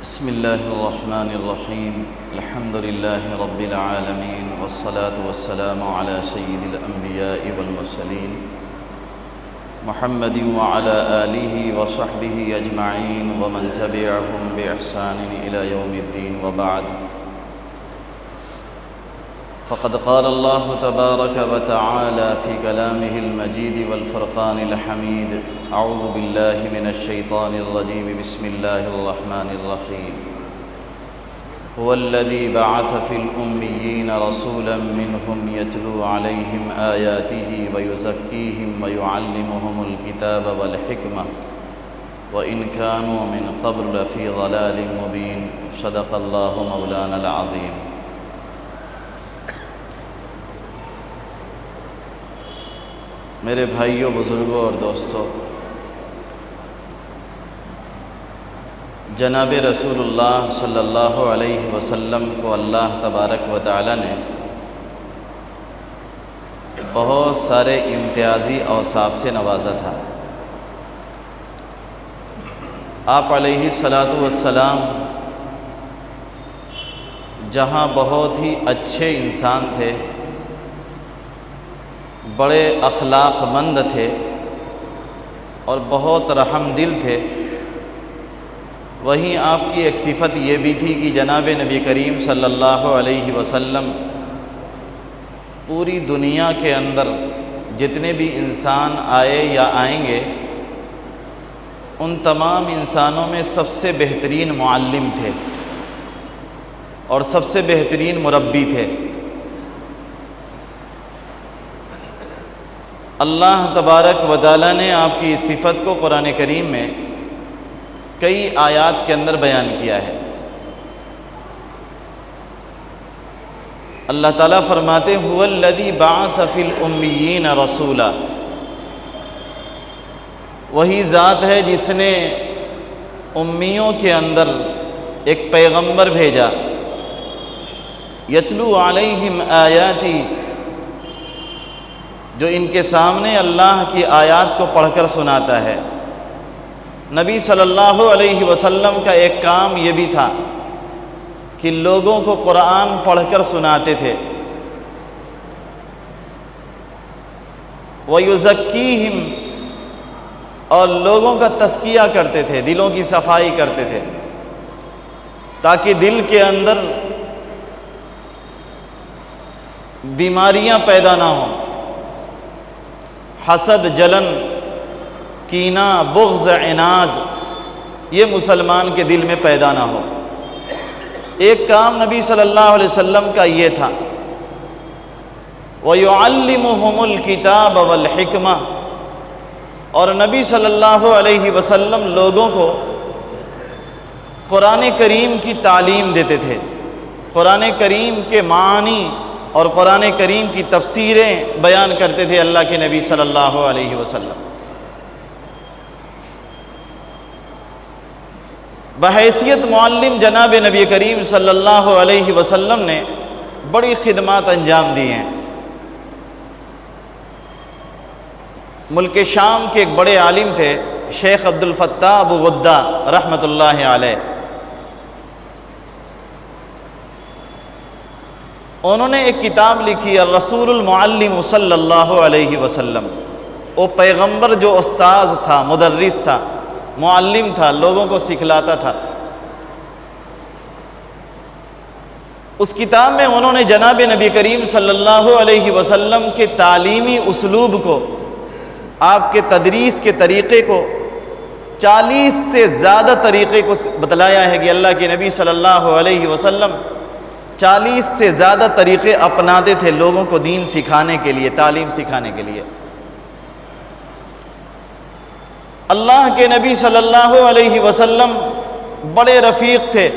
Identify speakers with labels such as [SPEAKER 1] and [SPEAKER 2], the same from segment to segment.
[SPEAKER 1] بسم الله الرحمن الرحيم. الحمد لله رب العالمين، والصلاة والسلام على سيد الأنبياء والمرسلين محمد وعلى آله وصحبه أجمعين ومن تبعهم بإحسان إلى يوم الدين، وبعد. فقد قال الله تبارك وتعالى في كلامه المجيد والفرقان الحميد: أعوذ بالله من الشيطان الرجيم، بسم الله الرحمن الرحيم. هو الذي بعث في الأميين رسولا منهم يتلو عليهم آياته ويزكيهم ويعلمهم الكتاب والحكمة وإن كانوا من قبل لفي ضلال مبين. صدق الله مولانا العظيم. میرے بھائیوں، بزرگوں اور دوستوں، جناب رسول اللہ صلی اللہ علیہ وسلم کو اللہ تبارک و تعالی نے بہت سارے امتیازی اوصاف سے نوازا تھا. آپ علیہ الصلاۃ والسلام جہاں بہت ہی اچھے انسان تھے، بڑے اخلاق مند تھے اور بہت رحم دل تھے، وہیں آپ کی ایک صفت یہ بھی تھی کہ جناب نبی کریم صلی اللہ علیہ وسلم پوری دنیا کے اندر جتنے بھی انسان آئے یا آئیں گے، ان تمام انسانوں میں سب سے بہترین معلم تھے اور سب سے بہترین مربی تھے. اللہ تبارک و تعالی نے آپ کی اس صفت کو قرآن کریم میں کئی آیات کے اندر بیان کیا ہے. اللہ تعالیٰ فرماتے ہیں: هو الذی بعث فی الامیین رسولا. وہی ذات ہے جس نے امیوں کے اندر ایک پیغمبر بھیجا. یتلو علیہم آیاتی، جو ان کے سامنے اللہ کی آیات کو پڑھ کر سناتا ہے. نبی صلی اللہ علیہ وسلم کا ایک کام یہ بھی تھا کہ لوگوں کو قرآن پڑھ کر سناتے تھے. وَيُزَكِّيهِمْ، اور لوگوں کا تزکیہ کرتے تھے، دلوں کی صفائی کرتے تھے، تاکہ دل کے اندر بیماریاں پیدا نہ ہوں، حسد، جلن، کینہ، بغض، عناد، یہ مسلمان کے دل میں پیدا نہ ہو. ایک کام نبی صلی اللہ علیہ وسلم کا یہ تھا. وَيُعَلِّمُهُمُ الْكِتَابَ وَالْحِكْمَةَ، اور نبی صلی اللہ علیہ وسلم لوگوں کو قرآن کریم کی تعلیم دیتے تھے، قرآن کریم کے معانی اور قرآن کریم کی تفسیریں بیان کرتے تھے اللہ کے نبی صلی اللہ علیہ وسلم. بحیثیت معلم جناب نبی کریم صلی اللہ علیہ وسلم نے بڑی خدمات انجام دی ہیں. ملک شام کے ایک بڑے عالم تھے شیخ عبد الفتاح ابو غدہ رحمۃ اللہ علیہ. انہوں نے ایک کتاب لکھی الرسول المعلم صلی اللہ علیہ وسلم. وہ پیغمبر جو استاذ تھا، مدرس تھا، معلم تھا، لوگوں کو سکھلاتا تھا. اس کتاب میں انہوں نے جناب نبی کریم صلی اللہ علیہ وسلم کے تعلیمی اسلوب کو، آپ کے تدریس کے طریقے کو، 40 سے زیادہ طریقے کو بتلایا ہے کہ اللہ کے نبی صلی اللہ علیہ وسلم 40 سے زیادہ طریقے اپناتے تھے لوگوں کو دین سکھانے کے لیے، تعلیم سکھانے کے لیے. اللہ کے نبی صلی اللہ علیہ وسلم بڑے رفیق تھے،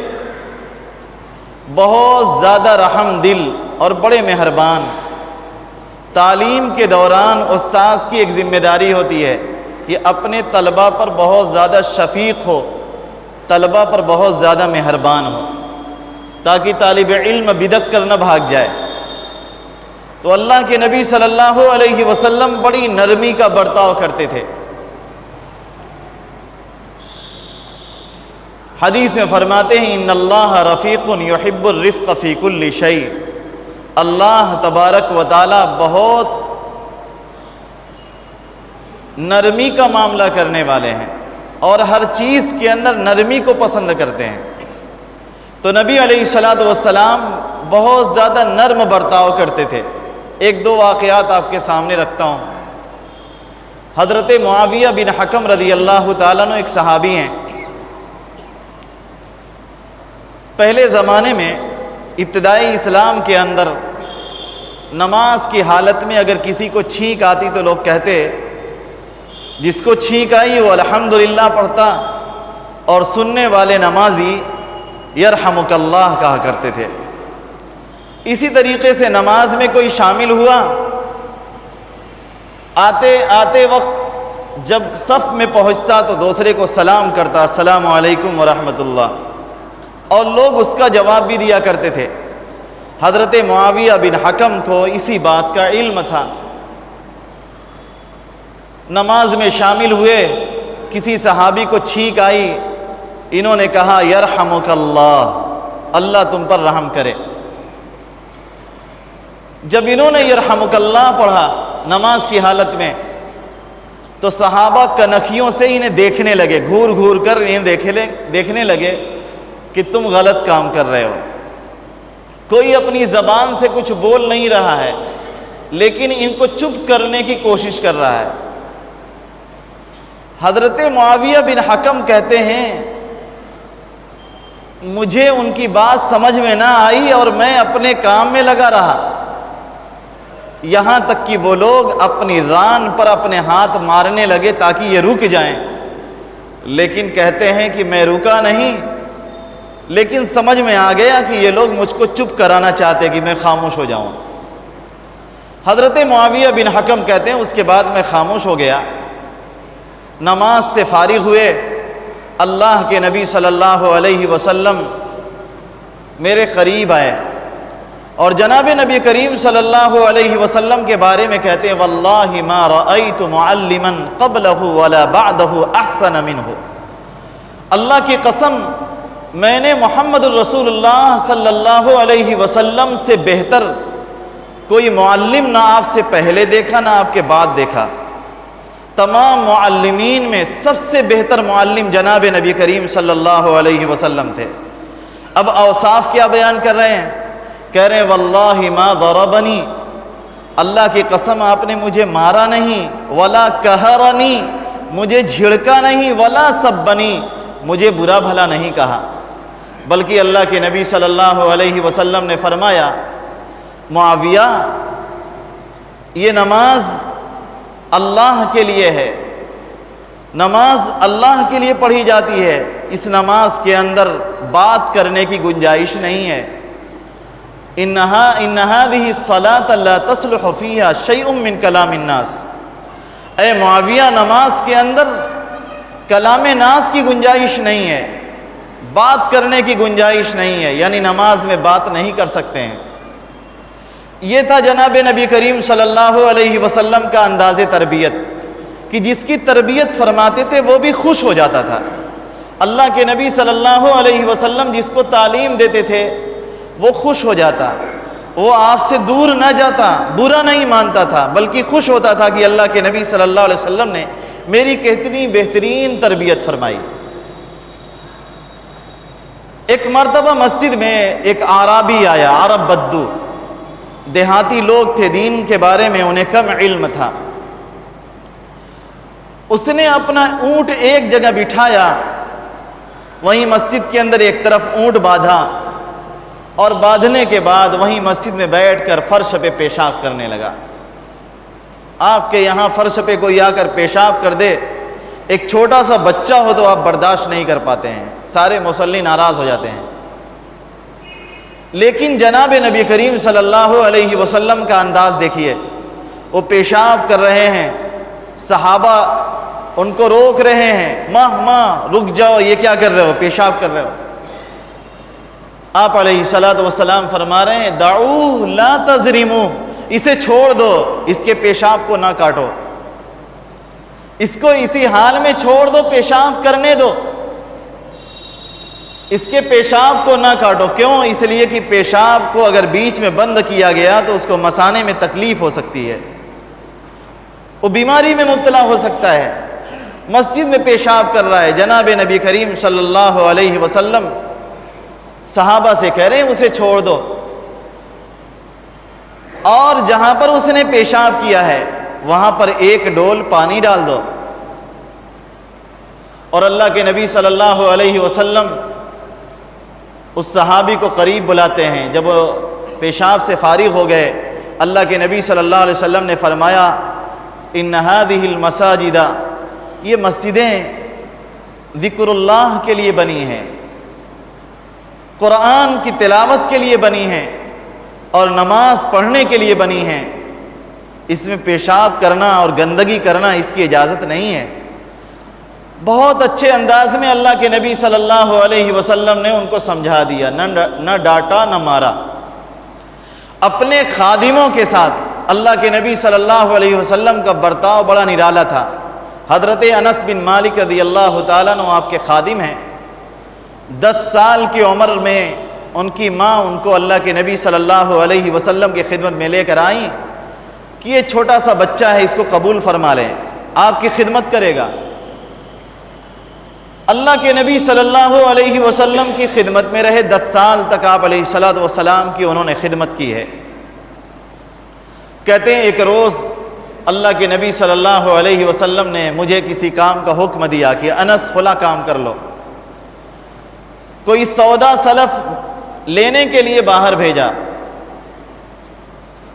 [SPEAKER 1] بہت زیادہ رحم دل اور بڑے مہربان. تعلیم کے دوران استاذ کی ایک ذمہ داری ہوتی ہے کہ اپنے طلبہ پر بہت زیادہ شفیق ہو، طلبہ پر بہت زیادہ مہربان ہو، تاکہ طالب علم بدک کر نہ بھاگ جائے. تو اللہ کے نبی صلی اللہ علیہ وسلم بڑی نرمی کا برتاؤ کرتے تھے. حدیث میں فرماتے ہیں ان اللہ رفیق یحب الرفق فی کل شیء، اللہ تبارک و تعالی بہت نرمی کا معاملہ کرنے والے ہیں اور ہر چیز کے اندر نرمی کو پسند کرتے ہیں۔ تو نبی علیہ الصلوۃ والسلام بہت زیادہ نرم برتاؤ کرتے تھے۔ ایک دو واقعات آپ کے سامنے رکھتا ہوں۔ حضرت معاویہ بن حکم رضی اللہ تعالیٰ عنہ ایک صحابی ہیں۔ پہلے زمانے میں ابتدائی اسلام کے اندر نماز کی حالت میں اگر کسی کو چھینک آتی تو لوگ کہتے جس کو چھینک آئی وہ الحمدللہ پڑھتا، اور سننے والے نمازی یرحمک اللہ کہا کرتے تھے۔ اسی طریقے سے نماز میں کوئی شامل ہوا، آتے آتے وقت جب صف میں پہنچتا تو دوسرے کو سلام کرتا، السلام علیکم ورحمۃ اللہ، اور لوگ اس کا جواب بھی دیا کرتے تھے۔ حضرت معاویہ بن حکم کو اسی بات کا علم تھا۔ نماز میں شامل ہوئے، کسی صحابی کو چھینک آئی، انہوں نے کہا یرحمک اللہ، اللہ تم پر رحم کرے۔ جب انہوں نے یرحمک اللہ پڑھا نماز کی حالت میں تو صحابہ کنکھیوں سے انہیں دیکھنے لگے، گھور گھور کر انہیں دیکھنے لگے کہ تم غلط کام کر رہے ہو۔ کوئی اپنی زبان سے کچھ بول نہیں رہا ہے لیکن ان کو چپ کرنے کی کوشش کر رہا ہے۔ حضرت معاویہ بن حکم کہتے ہیں مجھے ان کی بات سمجھ میں نہ آئی اور میں اپنے کام میں لگا رہا، یہاں تک کہ وہ لوگ اپنی ران پر اپنے ہاتھ مارنے لگے تاکہ یہ رک جائیں، لیکن کہتے ہیں کہ میں رکا نہیں، لیکن سمجھ میں آ گیا کہ یہ لوگ مجھ کو چپ کرانا چاہتے کہ میں خاموش ہو جاؤں۔ حضرت معاویہ بن حکم کہتے ہیں اس کے بعد میں خاموش ہو گیا، نماز سے فارغ ہوئے، اللہ کے نبی صلی اللہ علیہ وسلم میرے قریب آئے اور جناب نبی کریم صلی اللہ علیہ وسلم کے بارے میں کہتے ہیں واللہ ما رأیت معلما قبلہ ولا بعدہ احسن منہ، اللہ کی قسم میں نے محمد الرسول اللہ صلی اللہ علیہ وسلم سے بہتر کوئی معلم نہ آپ سے پہلے دیکھا نہ آپ کے بعد دیکھا۔ تمام معلمین میں سب سے بہتر معلم جناب نبی کریم صلی اللہ علیہ وسلم تھے۔ اب اوصاف کیا بیان کر رہے ہیں؟ کہہ رہے ہیں واللہ ما ضربنی، اللہ کی قسم آپ نے مجھے مارا نہیں، ولا قہرنی، مجھے جھڑکا نہیں، ولا سبنی، مجھے برا بھلا نہیں کہا، بلکہ اللہ کے نبی صلی اللہ علیہ وسلم نے فرمایا معاویہ یہ نماز اللہ کے لیے ہے، نماز اللہ کے لیے پڑھی جاتی ہے، اس نماز کے اندر بات کرنے کی گنجائش نہیں ہے۔ ان هذه الصلاة لا تصلح فيها شيء من کلام الناس، اے معاویہ نماز کے اندر کلام ناس کی گنجائش نہیں ہے، بات کرنے کی گنجائش نہیں ہے، یعنی نماز میں بات نہیں کر سکتے ہیں۔ یہ تھا جناب نبی کریم صلی اللہ علیہ وسلم کا انداز تربیت کہ جس کی تربیت فرماتے تھے وہ بھی خوش ہو جاتا تھا۔ اللہ کے نبی صلی اللہ علیہ وسلم جس کو تعلیم دیتے تھے وہ خوش ہو جاتا، وہ آپ سے دور نہ جاتا، برا نہیں مانتا تھا، بلکہ خوش ہوتا تھا کہ اللہ کے نبی صلی اللہ علیہ وسلم نے میری کتنی بہترین تربیت فرمائی۔ ایک مرتبہ مسجد میں ایک اعرابی آیا، عرب بدو، دیہاتی لوگ تھے، دین کے بارے میں انہیں کم علم تھا۔ اس نے اپنا اونٹ ایک جگہ بٹھایا، وہیں مسجد کے اندر ایک طرف اونٹ باندھا اور باندھنے کے بعد وہیں مسجد میں بیٹھ کر فرش پہ پیشاب کرنے لگا۔ آپ کے یہاں فرش پہ کوئی آ کر پیشاب کر دے، ایک چھوٹا سا بچہ ہو تو آپ برداشت نہیں کر پاتے ہیں، سارے مصلی ناراض ہو جاتے ہیں، لیکن جناب نبی کریم صلی اللہ علیہ وسلم کا انداز دیکھیے، وہ پیشاب کر رہے ہیں، صحابہ ان کو روک رہے ہیں، ماں رک جاؤ، یہ کیا کر رہے ہو، پیشاب کر رہے ہو۔ آپ علیہ الصلوۃ والسلام فرما رہے ہیں دعوہ لا تظرموا، اسے چھوڑ دو، اس کے پیشاب کو نہ کاٹو، اس کو اسی حال میں چھوڑ دو، پیشاب کرنے دو۔ اس کے پیشاب کو نہ کاٹو۔ کیوں؟ اس لیے کہ پیشاب کو اگر بیچ میں بند کیا گیا تو اس کو مسانے میں تکلیف ہو سکتی ہے، وہ بیماری میں مبتلا ہو سکتا ہے۔ مسجد میں پیشاب کر رہا ہے، جناب نبی کریم صلی اللہ علیہ وسلم صحابہ سے کہہ رہے ہیں اسے چھوڑ دو، اور جہاں پر اس نے پیشاب کیا ہے وہاں پر ایک ڈول پانی ڈال دو۔ اور اللہ کے نبی صلی اللہ علیہ وسلم اس صحابی کو قریب بلاتے ہیں۔ جب وہ پیشاب سے فارغ ہو گئے، اللہ کے نبی صلی اللہ علیہ وسلم نے فرمایا ان هذه المساجد، یہ مسجدیں ذکر اللہ کے لیے بنی ہیں، قرآن کی تلاوت کے لیے بنی ہیں اور نماز پڑھنے کے لیے بنی ہیں، اس میں پیشاب کرنا اور گندگی کرنا اس کی اجازت نہیں ہے۔ بہت اچھے انداز میں اللہ کے نبی صلی اللہ علیہ وسلم نے ان کو سمجھا دیا، نہ ڈانٹا نہ مارا۔ اپنے خادموں کے ساتھ اللہ کے نبی صلی اللہ علیہ وسلم کا برتاؤ بڑا نرالا تھا۔ حضرت انس بن مالک رضی اللہ تعالیٰ عنہ آپ کے خادم ہیں۔ 10 سال کی عمر میں ان کی ماں ان کو اللہ کے نبی صلی اللہ علیہ وسلم کی خدمت میں لے کر آئیں کہ یہ چھوٹا سا بچہ ہے، اس کو قبول فرما لیں، آپ کی خدمت کرے گا۔ اللہ کے نبی صلی اللہ علیہ وسلم کی خدمت میں رہے، 10 سال تک آپ علیہ الصلوۃ والسلام کی انہوں نے خدمت کی ہے۔ کہتے ہیں ایک روز اللہ کے نبی صلی اللہ علیہ وسلم نے مجھے کسی کام کا حکم دیا کہ انس فلاں کام کر لو۔ کوئی سودا سلف لینے کے لیے باہر بھیجا،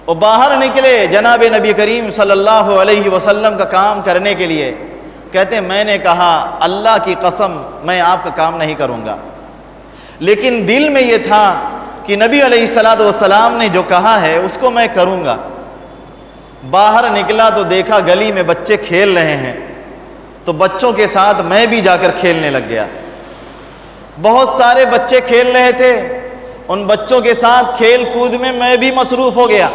[SPEAKER 1] وہ باہر نکلے جناب نبی کریم صلی اللہ علیہ وسلم کا کام کرنے کے لیے۔ کہتے ہیں میں نے کہا اللہ کی قسم میں آپ کا کام نہیں کروں گا، لیکن دل میں یہ تھا کہ نبی علیہ الصلوۃ والسلام نے جو کہا ہے اس کو میں کروں گا۔ باہر نکلا تو دیکھا گلی میں بچے کھیل رہے ہیں، تو بچوں کے ساتھ میں بھی جا کر کھیلنے لگ گیا۔ بہت سارے بچے کھیل رہے تھے، ان بچوں کے ساتھ کھیل کود میں میں بھی مصروف ہو گیا۔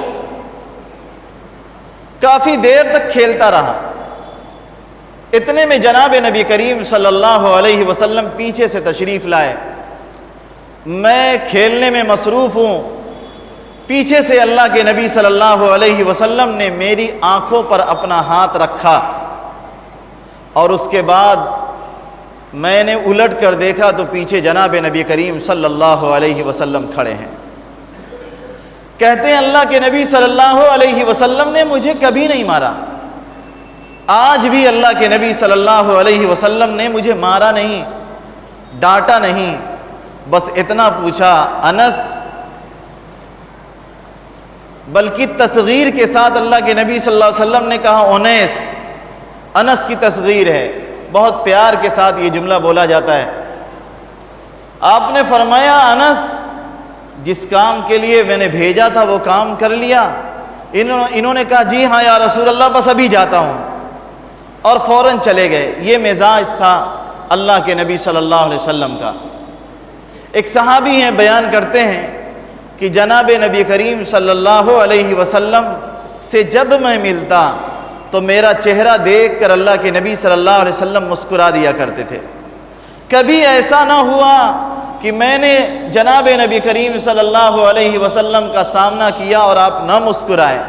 [SPEAKER 1] کافی دیر تک کھیلتا رہا۔ اتنے میں جناب نبی کریم صلی اللہ علیہ وسلم پیچھے سے تشریف لائے۔ میں کھیلنے میں مصروف ہوں، پیچھے سے اللہ کے نبی صلی اللہ علیہ وسلم نے میری آنکھوں پر اپنا ہاتھ رکھا، اور اس کے بعد میں نے الٹ کر دیکھا تو پیچھے جناب نبی کریم صلی اللہ علیہ وسلم کھڑے ہیں۔ کہتے ہیں اللہ کے نبی صلی اللہ علیہ وسلم نے مجھے کبھی نہیں مارا، آج بھی اللہ کے نبی صلی اللہ علیہ وسلم نے مجھے مارا نہیں، ڈانٹا نہیں، بس اتنا پوچھا انس، بلکہ تصغیر کے ساتھ اللہ کے نبی صلی اللہ علیہ وسلم نے کہا انیس، انس کی تصغیر ہے، بہت پیار کے ساتھ یہ جملہ بولا جاتا ہے۔ آپ نے فرمایا انس، جس کام کے لیے میں نے بھیجا تھا وہ کام کر لیا؟ انہوں نے کہا جی ہاں یا رسول اللہ، بس ابھی جاتا ہوں، اور فوراً چلے گئے۔ یہ مزاج تھا اللہ کے نبی صلی اللہ علیہ وسلم کا۔ ایک صحابی ہیں بیان کرتے ہیں کہ جناب نبی کریم صلی اللہ علیہ وسلم سے جب میں ملتا تو میرا چہرہ دیکھ کر اللہ کے نبی صلی اللہ علیہ وسلم مسکرا دیا کرتے تھے۔ کبھی ایسا نہ ہوا کہ میں نے جناب نبی کریم صلی اللہ علیہ وسلم کا سامنا کیا اور آپ نہ مسکرائے۔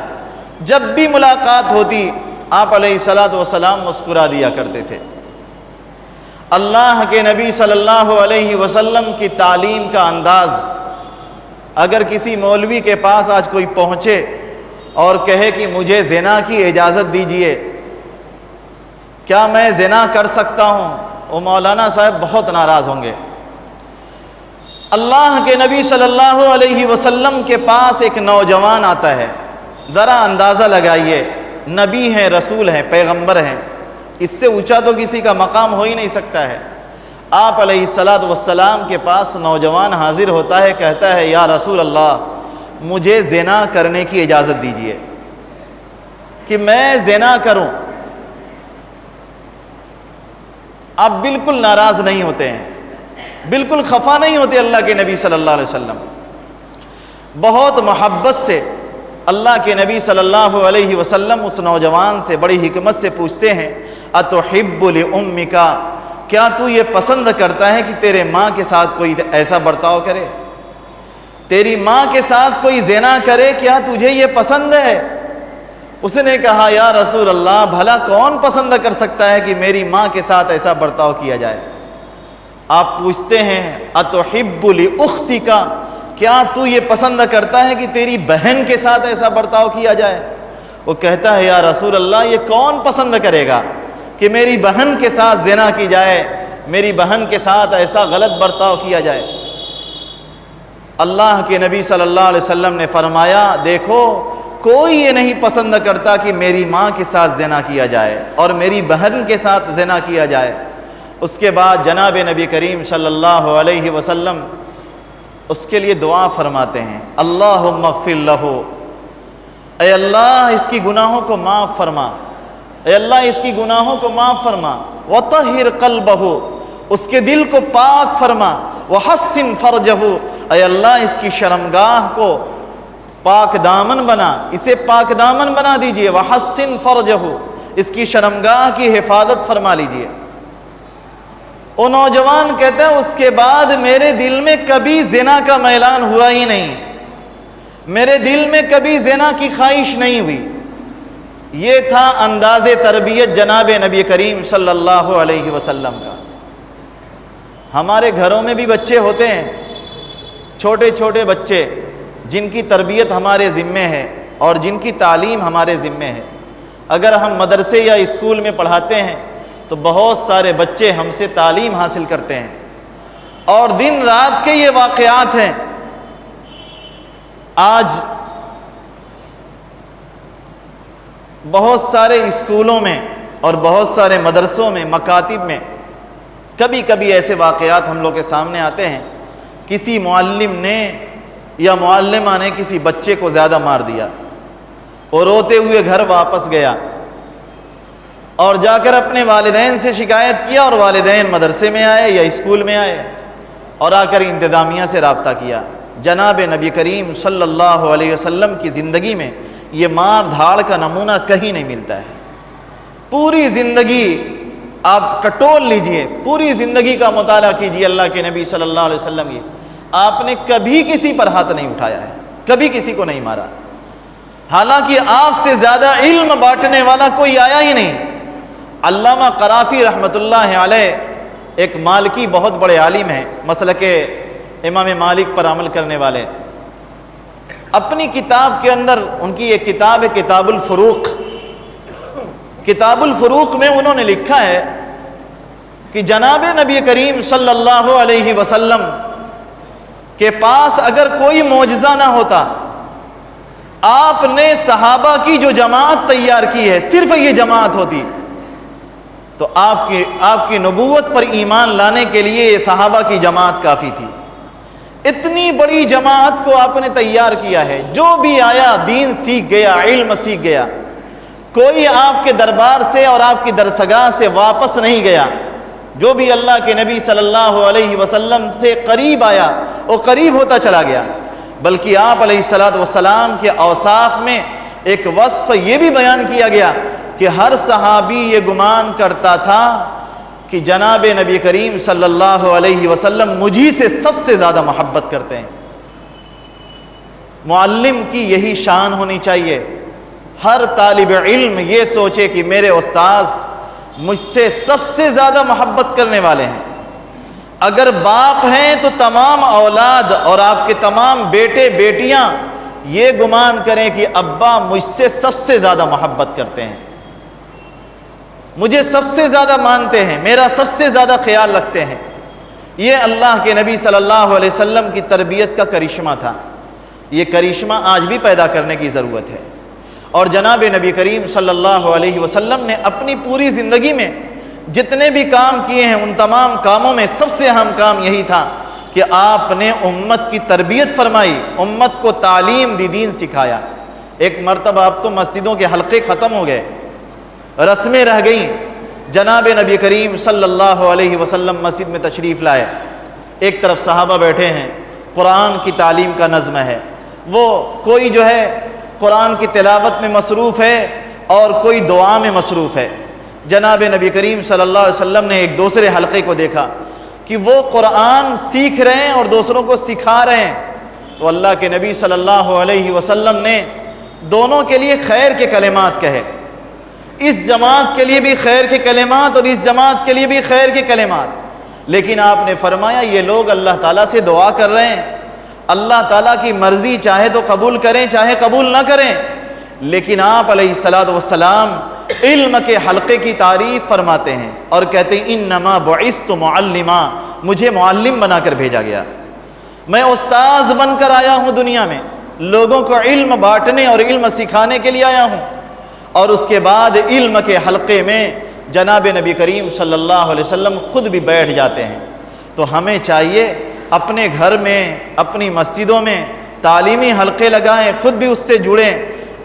[SPEAKER 1] جب بھی ملاقات ہوتی آپ علیہ الصلوۃ والسلام مسکرا دیا کرتے تھے۔ اللہ کے نبی صلی اللہ علیہ وسلم کی تعلیم کا انداز، اگر کسی مولوی کے پاس آج کوئی پہنچے اور کہے کہ مجھے زنا کی اجازت دیجئے، کیا میں زنا کر سکتا ہوں، وہ مولانا صاحب بہت ناراض ہوں گے۔ اللہ کے نبی صلی اللہ علیہ وسلم کے پاس ایک نوجوان آتا ہے، ذرا اندازہ لگائیے، نبی ہیں، رسول ہیں، پیغمبر ہیں، اس سے اونچا تو کسی کا مقام ہو ہی نہیں سکتا ہے۔ آپ علیہ الصلوۃ والسلام کے پاس نوجوان حاضر ہوتا ہے، کہتا ہے یا رسول اللہ مجھے زنا کرنے کی اجازت دیجیے کہ میں زنا کروں۔ آپ بالکل ناراض نہیں ہوتے ہیں، بالکل خفا نہیں ہوتے اللہ کے نبی صلی اللہ علیہ وسلم، بہت محبت سے اللہ کے نبی صلی اللہ علیہ وسلم اس نوجوان سے بڑی حکمت سے پوچھتے ہیں اتحب لامک، کیا تو یہ پسند کرتا ہے کہ تیرے ماں کے ساتھ کوئی ایسا برتاؤ کرے؟ تیری ماں کے ساتھ کوئی زنا کرے، کیا تجھے یہ پسند ہے؟ اس نے کہا یا رسول اللہ، بھلا کون پسند کر سکتا ہے کہ میری ماں کے ساتھ ایسا برتاؤ کیا جائے؟ آپ پوچھتے ہیں اتحب لاختک، کیا تو یہ پسند کرتا ہے کہ تیری بہن کے ساتھ ایسا برتاؤ کیا جائے؟ وہ کہتا ہے یا رسول اللہ، یہ کون پسند کرے گا کہ میری بہن کے ساتھ زنا کی جائے، میری بہن کے ساتھ ایسا غلط برتاؤ کیا جائے؟ اللہ کے نبی صلی اللہ علیہ وسلم نے فرمایا دیکھو، کوئی یہ نہیں پسند کرتا کہ میری ماں کے ساتھ زنا کیا جائے اور میری بہن کے ساتھ زنا کیا جائے۔ اس کے بعد جناب نبی کریم صلی اللہ علیہ وسلم اس کے لیے دعا فرماتے ہیں، اللہم اغفر لہ، اے اللہ اس کی گناہوں کو معاف فرما، اے اللہ اس کی گناہوں کو معاف فرما، وطہر قلبہ، اس کے دل کو پاک فرما، وحسن فرجہ، اے اللہ اس کی شرمگاہ کو پاک دامن بنا، اسے پاک دامن بنا دیجئے، وحسن فرجہ، اس کی شرمگاہ کی حفاظت فرما لیجئے۔ وہ نوجوان کہتے ہیں اس کے بعد میرے دل میں کبھی زنا کا میلان ہوا ہی نہیں، میرے دل میں کبھی زنا کی خواہش نہیں ہوئی۔ یہ تھا انداز تربیت جناب نبی کریم صلی اللہ علیہ وسلم کا۔ ہمارے گھروں میں بھی بچے ہوتے ہیں، چھوٹے چھوٹے بچے جن کی تربیت ہمارے ذمے ہے اور جن کی تعلیم ہمارے ذمے ہے۔ اگر ہم مدرسے یا اسکول میں پڑھاتے ہیں تو بہت سارے بچے ہم سے تعلیم حاصل کرتے ہیں، اور دن رات کے یہ واقعات ہیں۔ آج بہت سارے اسکولوں میں اور بہت سارے مدرسوں میں، مکاتب میں کبھی کبھی ایسے واقعات ہم لوگ کے سامنے آتے ہیں، کسی معلم نے یا معلمہ نے کسی بچے کو زیادہ مار دیا، اور روتے ہوئے گھر واپس گیا اور جا کر اپنے والدین سے شکایت کیا، اور والدین مدرسے میں آئے یا اسکول میں آئے اور آ کر انتظامیہ سے رابطہ کیا۔ جناب نبی کریم صلی اللہ علیہ وسلم کی زندگی میں یہ مار دھاڑ کا نمونہ کہیں نہیں ملتا ہے۔ پوری زندگی آپ ٹٹول لیجئے، پوری زندگی کا مطالعہ کیجئے اللہ کے نبی صلی اللہ علیہ وسلم کی، آپ نے کبھی کسی پر ہاتھ نہیں اٹھایا ہے، کبھی کسی کو نہیں مارا، حالانکہ آپ سے زیادہ علم بانٹنے والا کوئی آیا ہی نہیں۔ علامہ قرافی رحمۃ اللہ علیہ ایک مالکی بہت بڑے عالم ہیں، مسلک امام مالک پر عمل کرنے والے، اپنی کتاب کے اندر ان کی ایک کتاب ہے کتاب الفروق، کتاب الفروق میں انہوں نے لکھا ہے کہ جناب نبی کریم صلی اللہ علیہ وسلم کے پاس اگر کوئی معجزہ نہ ہوتا، آپ نے صحابہ کی جو جماعت تیار کی ہے صرف یہ جماعت ہوتی تو آپ کی نبوت پر ایمان لانے کے لیے یہ صحابہ کی جماعت کافی تھی۔ اتنی بڑی جماعت کو آپ نے تیار کیا ہے، جو بھی آیا دین سیکھ گیا، علم سیکھ گیا، کوئی آپ کے دربار سے اور آپ کی درسگاہ سے واپس نہیں گیا۔ جو بھی اللہ کے نبی صلی اللہ علیہ وسلم سے قریب آیا وہ قریب ہوتا چلا گیا، بلکہ آپ علیہ السلام کے اوصاف میں ایک وصف یہ بھی بیان کیا گیا کہ ہر صحابی یہ گمان کرتا تھا کہ جناب نبی کریم صلی اللہ علیہ وسلم مجھی سے سب سے زیادہ محبت کرتے ہیں۔ معلم کی یہی شان ہونی چاہیے، ہر طالب علم یہ سوچے کہ میرے استاذ مجھ سے سب سے زیادہ محبت کرنے والے ہیں۔ اگر باپ ہیں تو تمام اولاد اور آپ کے تمام بیٹے بیٹیاں یہ گمان کریں کہ ابا مجھ سے سب سے زیادہ محبت کرتے ہیں، مجھے سب سے زیادہ مانتے ہیں، میرا سب سے زیادہ خیال رکھتے ہیں۔ یہ اللہ کے نبی صلی اللہ علیہ وسلم کی تربیت کا کرشمہ تھا، یہ کرشمہ آج بھی پیدا کرنے کی ضرورت ہے۔ اور جناب نبی کریم صلی اللہ علیہ وسلم نے اپنی پوری زندگی میں جتنے بھی کام کیے ہیں ان تمام کاموں میں سب سے اہم کام یہی تھا کہ آپ نے امت کی تربیت فرمائی، امت کو تعلیم دی، دین سکھایا۔ ایک مرتبہ اب تو مسجدوں کے حلقے ختم ہو گئے، رسمیں رہ گئیں، جناب نبی کریم صلی اللہ علیہ وسلم مسجد میں تشریف لائے، ایک طرف صحابہ بیٹھے ہیں، قرآن کی تعلیم کا نظم ہے، وہ کوئی جو ہے قرآن کی تلاوت میں مصروف ہے اور کوئی دعا میں مصروف ہے۔ جناب نبی کریم صلی اللہ علیہ وسلم نے ایک دوسرے حلقے کو دیکھا کہ وہ قرآن سیکھ رہے ہیں اور دوسروں کو سکھا رہے ہیں، تو اللہ کے نبی صلی اللہ علیہ وسلم نے دونوں کے لیے خیر کے کلمات کہے، اس جماعت کے لیے بھی خیر کے کلمات اور اس جماعت کے لیے بھی خیر کے کلمات، لیکن آپ نے فرمایا یہ لوگ اللہ تعالیٰ سے دعا کر رہے ہیں، اللہ تعالیٰ کی مرضی چاہے تو قبول کریں چاہے قبول نہ کریں، لیکن آپ علیہ الصلاۃ والسلام علم کے حلقے کی تعریف فرماتے ہیں اور کہتے ہیں انما بعثت معلما، مجھے معلم بنا کر بھیجا گیا، میں استاذ بن کر آیا ہوں دنیا میں، لوگوں کو علم بانٹنے اور علم سکھانے کے لیے آیا ہوں۔ اور اس کے بعد علم کے حلقے میں جناب نبی کریم صلی اللہ علیہ وسلم خود بھی بیٹھ جاتے ہیں۔ تو ہمیں چاہیے اپنے گھر میں اپنی مسجدوں میں تعلیمی حلقے لگائیں، خود بھی اس سے جڑیں۔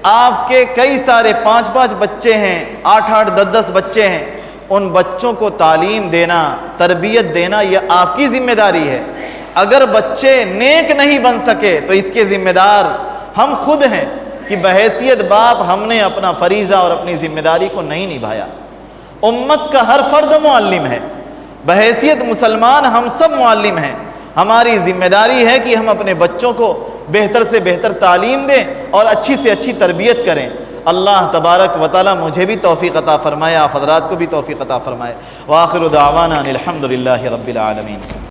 [SPEAKER 1] آپ کے کئی سارے 5-5 بچے ہیں، 8-8 10-10 بچے ہیں، ان بچوں کو تعلیم دینا تربیت دینا یہ آپ کی ذمہ داری ہے۔ اگر بچے نیک نہیں بن سکے تو اس کے ذمہ دار ہم خود ہیں کہ بحیثیت باپ ہم نے اپنا فریضہ اور اپنی ذمہ داری کو نہیں نبھایا۔ امت کا ہر فرد معلم ہے، بحیثیت مسلمان ہم سب معلم ہیں، ہماری ذمہ داری ہے کہ ہم اپنے بچوں کو بہتر سے بہتر تعلیم دیں اور اچھی سے اچھی تربیت کریں۔ اللہ تبارک و تعالی مجھے بھی توفیق عطا فرمائے، آپ حضرات کو بھی توفیق عطا فرمائے۔ وآخر دعوانا الحمد للہ رب العالمین۔